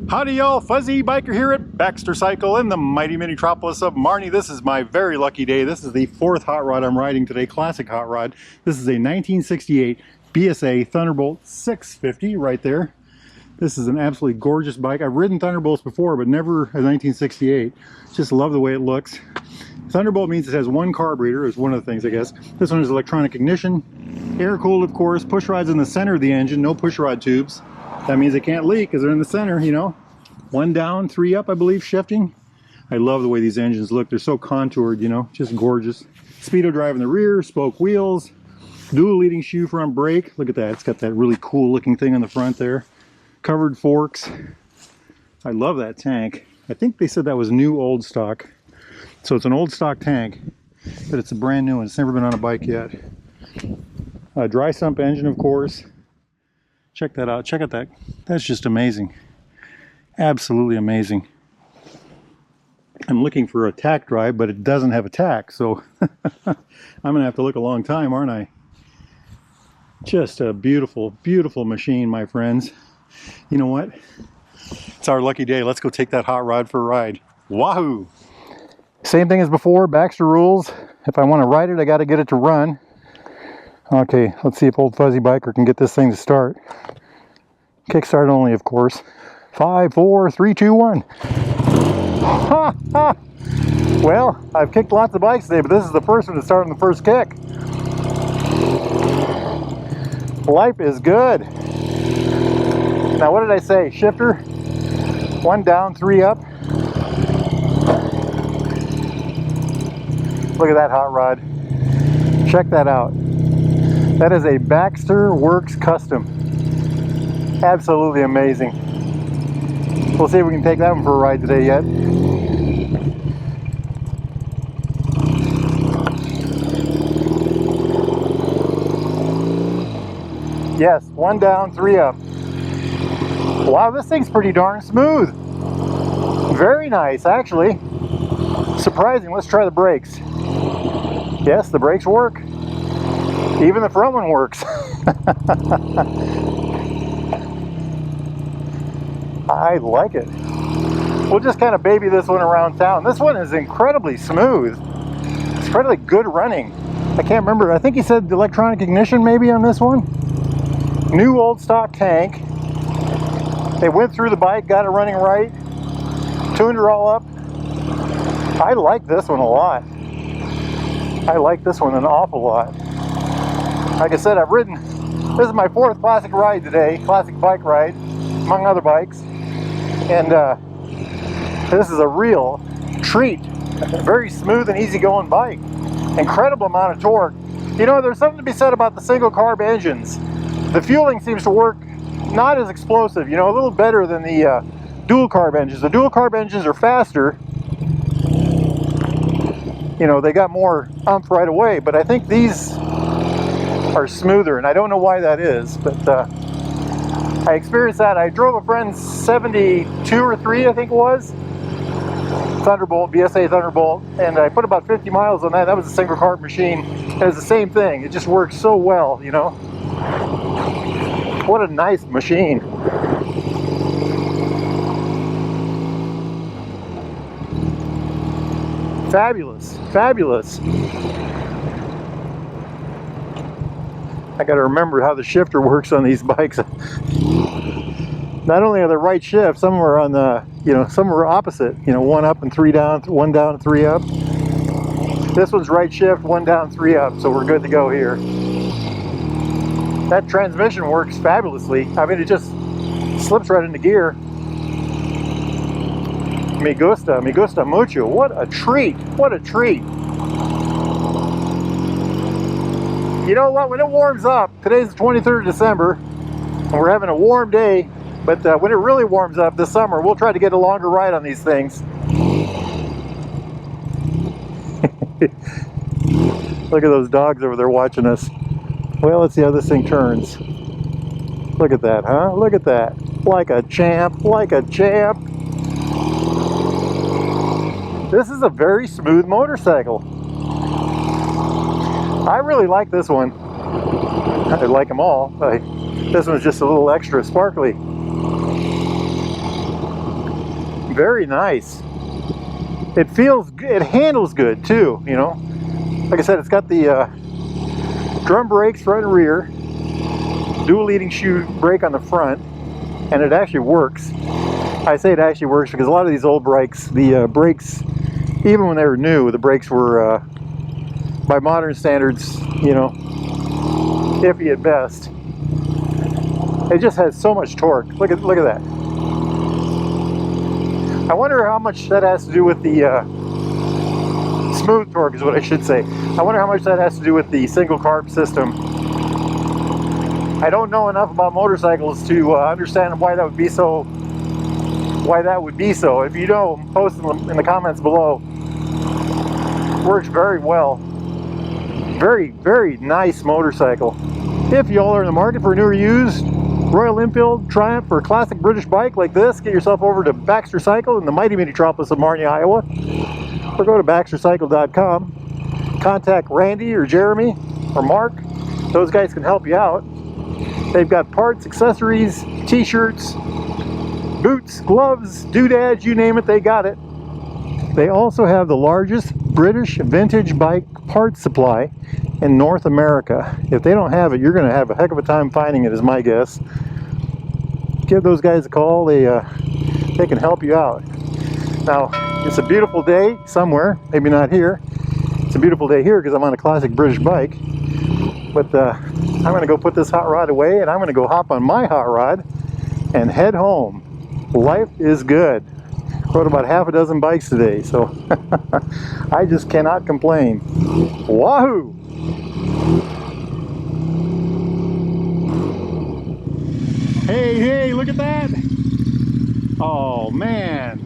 Howdy y'all, Fuzzy Biker here at Baxter Cycle in the mighty metropolis of Marnie. This is my very lucky day. This is the fourth hot rod I'm riding today, classic hot rod. This is a 1968 BSA Thunderbolt 650 right there. This is an absolutely gorgeous bike. I've ridden Thunderbolts before, but never a 1968. Just love the way it looks. Thunderbolt means it has one carburetor, is one of the things I guess. This one is electronic ignition, air cooled of course, push rods in the center of the engine, no push rod tubes. That means they can't leak because they're in the center, you know. One down, three up, I believe, shifting. I love the way these engines look. They're so contoured, you know, just gorgeous. Speedo drive in the rear, spoke wheels, dual leading shoe front brake. Look at that. It's got that really cool looking thing on the front there. Covered forks. I love that tank. I think they said that was new old stock. So it's an old stock tank, but it's a brand new one. It's never been on a bike yet. Dry sump engine, of course. Check that out. Check out that. That's just amazing. Absolutely amazing. I'm looking for a tack drive, but it doesn't have a tack, so I'm gonna have to look a long time, aren't I? Just a beautiful, beautiful machine, my friends. You know what? It's our lucky day. Let's go take that hot rod for a ride. Wahoo! Same thing as before, Baxter rules. If I want to ride it, I got to get it to run. Okay, let's see if old Fuzzy Biker can get this thing to start. Kickstart only, of course. 5, 4, 3, 2, 1. Ha ha! Well, I've kicked lots of bikes today, but this is the first one to start on the first kick. Life is good. Now, what did I say? Shifter? 1 down, 3 up. Look at that hot rod. Check that out. That is a Baxter Works Custom. Absolutely amazing. We'll see if we can take that one for a ride today yet. Yes, 1 down, 3 up. Wow, this thing's pretty darn smooth. Very nice, actually. Surprising. Let's try the brakes. Yes, the brakes work. Even the front one works. I like it. We'll just kind of baby this one around town. This one is incredibly smooth. It's incredibly good running. I can't remember. I think he said electronic ignition maybe on this one. New old stock tank. They went through the bike, got it running right. Tuned her all up. I like this one a lot. I like this one an awful lot. Like I said, I've ridden, this is my 4th classic ride today, classic bike ride, among other bikes. And this is a real treat. A very smooth and easygoing bike. Incredible amount of torque. You know, there's something to be said about the single carb engines. The fueling seems to work not as explosive, you know, a little better than the dual carb engines. The dual carb engines are faster. You know, they got more umph right away, but I think these are smoother, and I don't know why that is, but I experienced that. I drove a friend's 72 or 3, I think it was, Thunderbolt, BSA Thunderbolt, and I put about 50 miles on that. That was a single carb machine. It was the same thing. It just works so well, you know. What a nice machine. Fabulous, fabulous. I got to remember how the shifter works on these bikes. Not only are they right shift, some are on the, you know, some are opposite. You know, 1 up and 3 down, 1 down and 3 up. This one's right shift, 1 down, 3 up, so we're good to go here. That transmission works fabulously. I mean, it just slips right into gear. Me gusta mucho. What a treat, what a treat. You know what, when it warms up, today's the 23rd of December, and we're having a warm day, but when it really warms up this summer, we'll try to get a longer ride on these things. Look at those dogs over there watching us. Well, let's see how this thing turns. Look at that, huh? Look at that. Like a champ, like a champ. This is a very smooth motorcycle. I really like this one. I like them all. This one's just a little extra sparkly. Very nice. It feels good, it handles good too, you know. Like I said, it's got the drum brakes front and rear, dual leading shoe brake on the front, and it actually works. I say it actually works because a lot of these old bikes, the brakes, even when they were new, the brakes were, by modern standards, you know, iffy at best. It just has so much torque. Look at that. I wonder how much that has to do with the smooth torque is what I should say. I wonder how much that has to do with the single carb system. I don't know enough about motorcycles to understand why that would be so. If you know, post in the comments below. Works very well. Very, very nice motorcycle. If y'all are in the market for a new or used Royal Enfield, Triumph, or classic British bike like this, get yourself over to Baxter Cycle in the mighty metropolis of Marnie, Iowa, or go to baxtercycle.com. Contact Randy or Jeremy or Mark. Those guys can help you out. They've got parts, accessories, t-shirts, boots, gloves, doodads, you name it, they got it. They also have the largest British vintage bike parts supply in North America. If they don't have it, you're going to have a heck of a time finding it, is my guess. Give those guys a call. They can help you out. Now, it's a beautiful day somewhere, maybe not here. It's a beautiful day here because I'm on a classic British bike. But I'm going to go put this hot rod away, and I'm going to go hop on my hot rod and head home. Life is good. Rode about half a dozen bikes today, so I just cannot complain. Wahoo! Hey, look at that! Oh man!